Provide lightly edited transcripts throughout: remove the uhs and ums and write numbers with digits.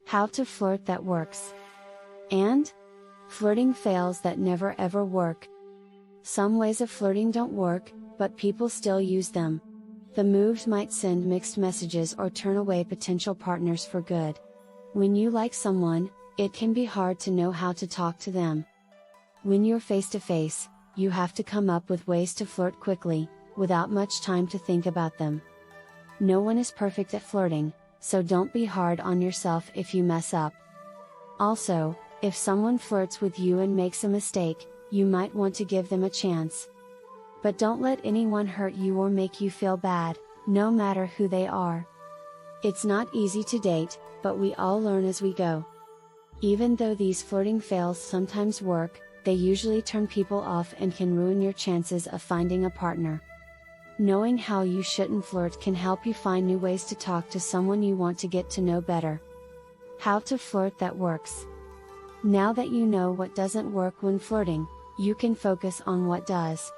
How to flirt that works. And flirting fails that never ever work. Some ways of flirting don't work, but people still use them. The moves might send mixed messages or turn away potential partners for good. When you like someone, it can be hard to know how to talk to them. When you're face to face, you have to come up with ways to flirt quickly, without much time to think about them. No one is perfect at flirting, so don't be hard on yourself if you mess up. Also, if someone flirts with you and makes a mistake, you might want to give them a chance. But don't let anyone hurt you or make you feel bad, no matter who they are. It's not easy to date, but we all learn as we go. Even though these flirting fails sometimes work, they usually turn people off and can ruin your chances of finding a partner. Knowing how you shouldn't flirt can help you find new ways to talk to someone you want to get to know better. How to flirt that works. Now that you know what doesn't work when flirting, you can focus on what does.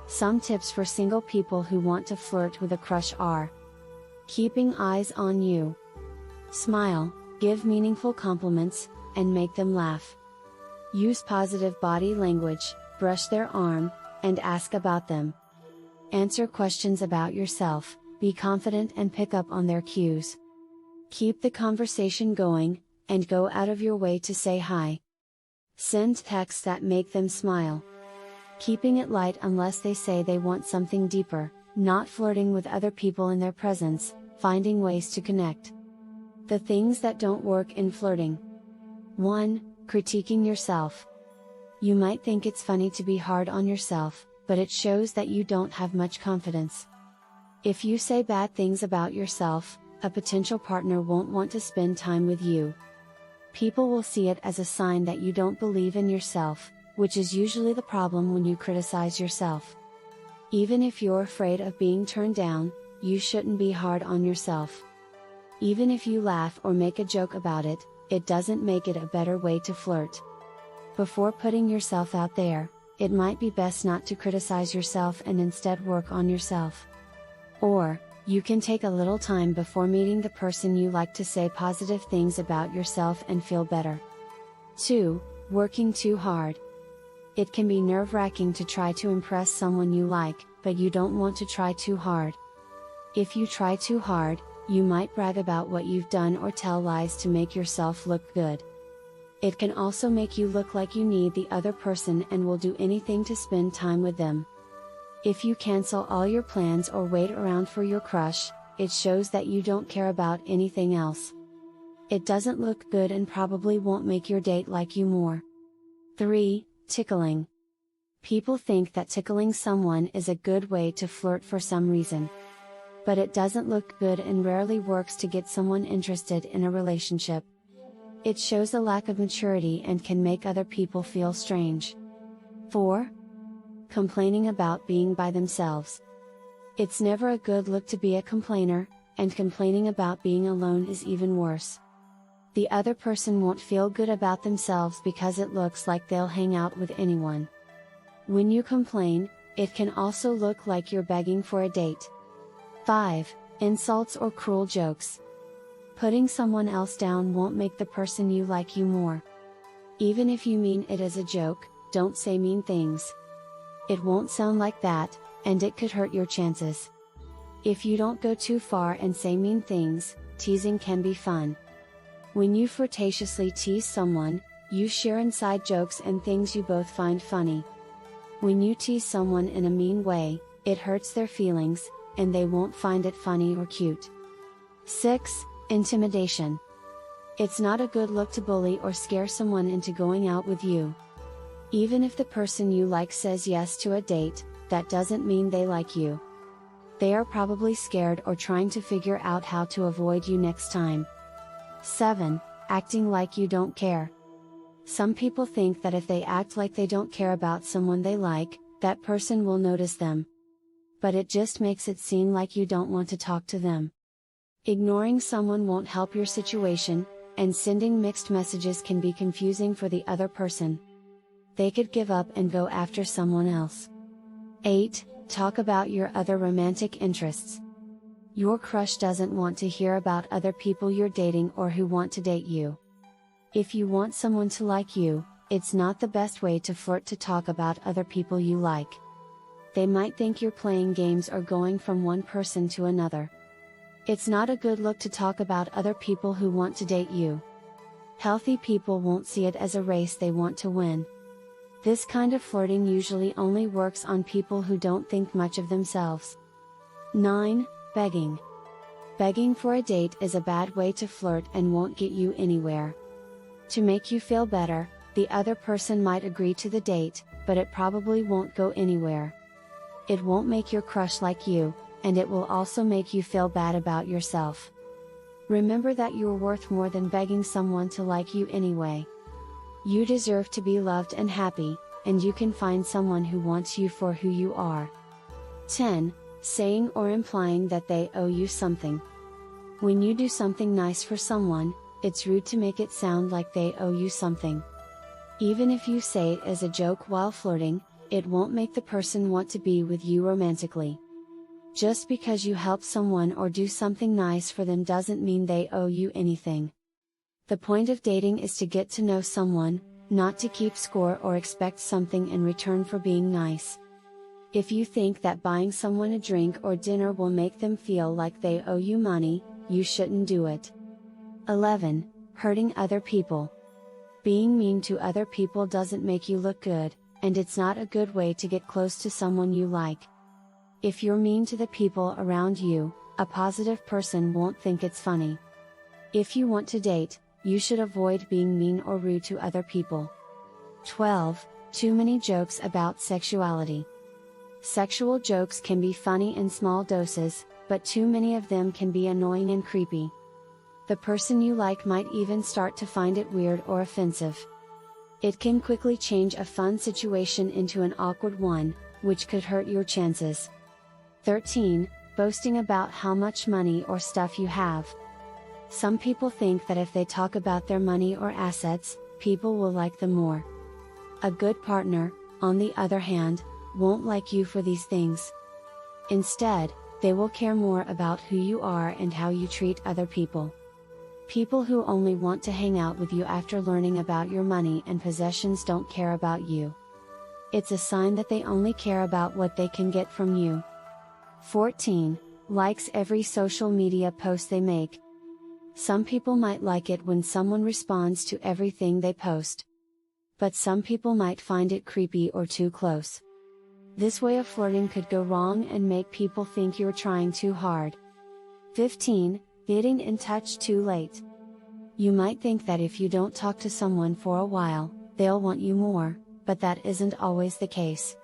Some tips for single people who want to flirt with a crush are: keeping eyes on you. Smile, give meaningful compliments, and make them laugh. Use positive body language, brush their arm, and ask about them. Answer questions about yourself, be confident and pick up on their cues. Keep the conversation going, and go out of your way to say hi. Send texts that make them smile. Keeping it light unless they say they want something deeper, not flirting with other people in their presence, finding ways to connect. The things that don't work in flirting. 1. Critiquing yourself. You might think it's funny to be hard on yourself, but it shows that you don't have much confidence. If you say bad things about yourself, a potential partner won't want to spend time with you. People will see it as a sign that you don't believe in yourself, which is usually the problem when you criticize yourself. Even if you're afraid of being turned down, you shouldn't be hard on yourself. Even if you laugh or make a joke about it, it doesn't make it a better way to flirt. Before putting yourself out there, it might be best not to criticize yourself and instead work on yourself. Or, you can take a little time before meeting the person you like to say positive things about yourself and feel better. 2. Working too hard. It can be nerve-wracking to try to impress someone you like, but you don't want to try too hard. If you try too hard, you might brag about what you've done or tell lies to make yourself look good. It can also make you look like you need the other person and will do anything to spend time with them. If you cancel all your plans or wait around for your crush, it shows that you don't care about anything else. It doesn't look good and probably won't make your date like you more. 3. Tickling. People think that tickling someone is a good way to flirt for some reason. But it doesn't look good and rarely works to get someone interested in a relationship. It shows a lack of maturity and can make other people feel strange. 4. Complaining about being by themselves. It's never a good look to be a complainer, and complaining about being alone is even worse. The other person won't feel good about themselves because it looks like they'll hang out with anyone. When you complain, it can also look like you're begging for a date. 5. Insults or cruel jokes. Putting someone else down won't make the person you like you more. Even if you mean it as a joke, don't say mean things. It won't sound like that, and it could hurt your chances. If you don't go too far and say mean things, teasing can be fun. When you flirtatiously tease someone, you share inside jokes and things you both find funny. When you tease someone in a mean way, it hurts their feelings, and they won't find it funny or cute. 6. Intimidation. It's not a good look to bully or scare someone into going out with you. Even if the person you like says yes to a date, that doesn't mean they like you. They are probably scared or trying to figure out how to avoid you next time. 7. Acting like you don't care. Some people think that if they act like they don't care about someone they like, that person will notice them. But it just makes it seem like you don't want to talk to them. Ignoring someone won't help your situation, and sending mixed messages can be confusing for the other person. They could give up and go after someone else. 8. Talk about your other romantic interests. Your crush doesn't want to hear about other people you're dating or who want to date you. If you want someone to like you, it's not the best way to flirt to talk about other people you like. They might think you're playing games or going from one person to another. It's not a good look to talk about other people who want to date you. Healthy people won't see it as a race they want to win. This kind of flirting usually only works on people who don't think much of themselves. 9. Begging. Begging for a date is a bad way to flirt and won't get you anywhere. To make you feel better, the other person might agree to the date, but it probably won't go anywhere. It won't make your crush like you, and it will also make you feel bad about yourself. Remember that you're worth more than begging someone to like you anyway. You deserve to be loved and happy, and you can find someone who wants you for who you are. 10. Saying or implying that they owe you something. When you do something nice for someone, it's rude to make it sound like they owe you something. Even if you say it as a joke while flirting, it won't make the person want to be with you romantically. Just because you help someone or do something nice for them doesn't mean they owe you anything. The point of dating is to get to know someone, not to keep score or expect something in return for being nice. If you think that buying someone a drink or dinner will make them feel like they owe you money, you shouldn't do it. 11. Hurting other people. Being mean to other people doesn't make you look good, and it's not a good way to get close to someone you like. If you're mean to the people around you, a positive person won't think it's funny. If you want to date, you should avoid being mean or rude to other people. 12. Too many jokes about sexuality. Sexual jokes can be funny in small doses, but too many of them can be annoying and creepy. The person you like might even start to find it weird or offensive. It can quickly change a fun situation into an awkward one, which could hurt your chances. 13. Boasting about how much money or stuff you have. Some people think that if they talk about their money or assets, people will like them more. A good partner, on the other hand, won't like you for these things. Instead, they will care more about who you are and how you treat other people. People who only want to hang out with you after learning about your money and possessions don't care about you. It's a sign that they only care about what they can get from you. 14. Likes every social media post they make. Some people might like it when someone responds to everything they post. But some people might find it creepy or too close. This way of flirting could go wrong and make people think you're trying too hard. 15. Getting in touch too late. You might think that if you don't talk to someone for a while, they'll want you more, but that isn't always the case.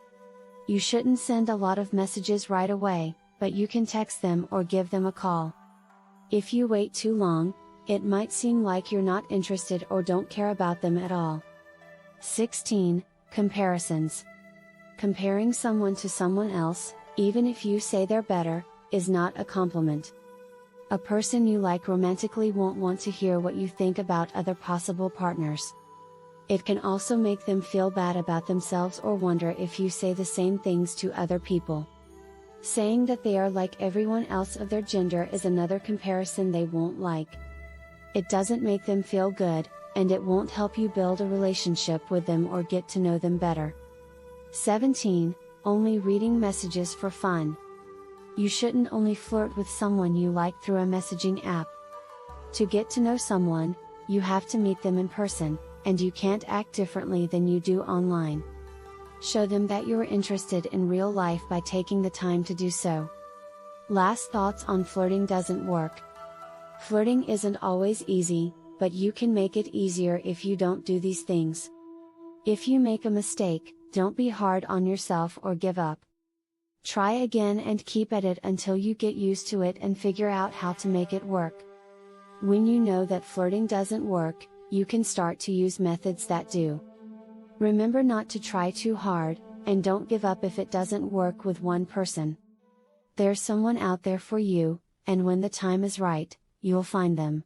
You shouldn't send a lot of messages right away, but you can text them or give them a call. If you wait too long, it might seem like you're not interested or don't care about them at all. 16. Comparisons. Comparing someone to someone else, even if you say they're better, is not a compliment. A person you like romantically won't want to hear what you think about other possible partners. It can also make them feel bad about themselves or wonder if you say the same things to other people. Saying that they are like everyone else of their gender is another comparison they won't like. It doesn't make them feel good, and it won't help you build a relationship with them or get to know them better. 17. Only reading messages for fun. You shouldn't only flirt with someone you like through a messaging app. To get to know someone, you have to meet them in person, and you can't act differently than you do online. Show them that you're interested in real life by taking the time to do so. Last thoughts on flirting doesn't work. Flirting isn't always easy, but you can make it easier if you don't do these things. If you make a mistake, don't be hard on yourself or give up. Try again and keep at it until you get used to it and figure out how to make it work. When you know that flirting doesn't work, you can start to use methods that do. Remember not to try too hard, and don't give up if it doesn't work with one person. There's someone out there for you, and when the time is right, you'll find them.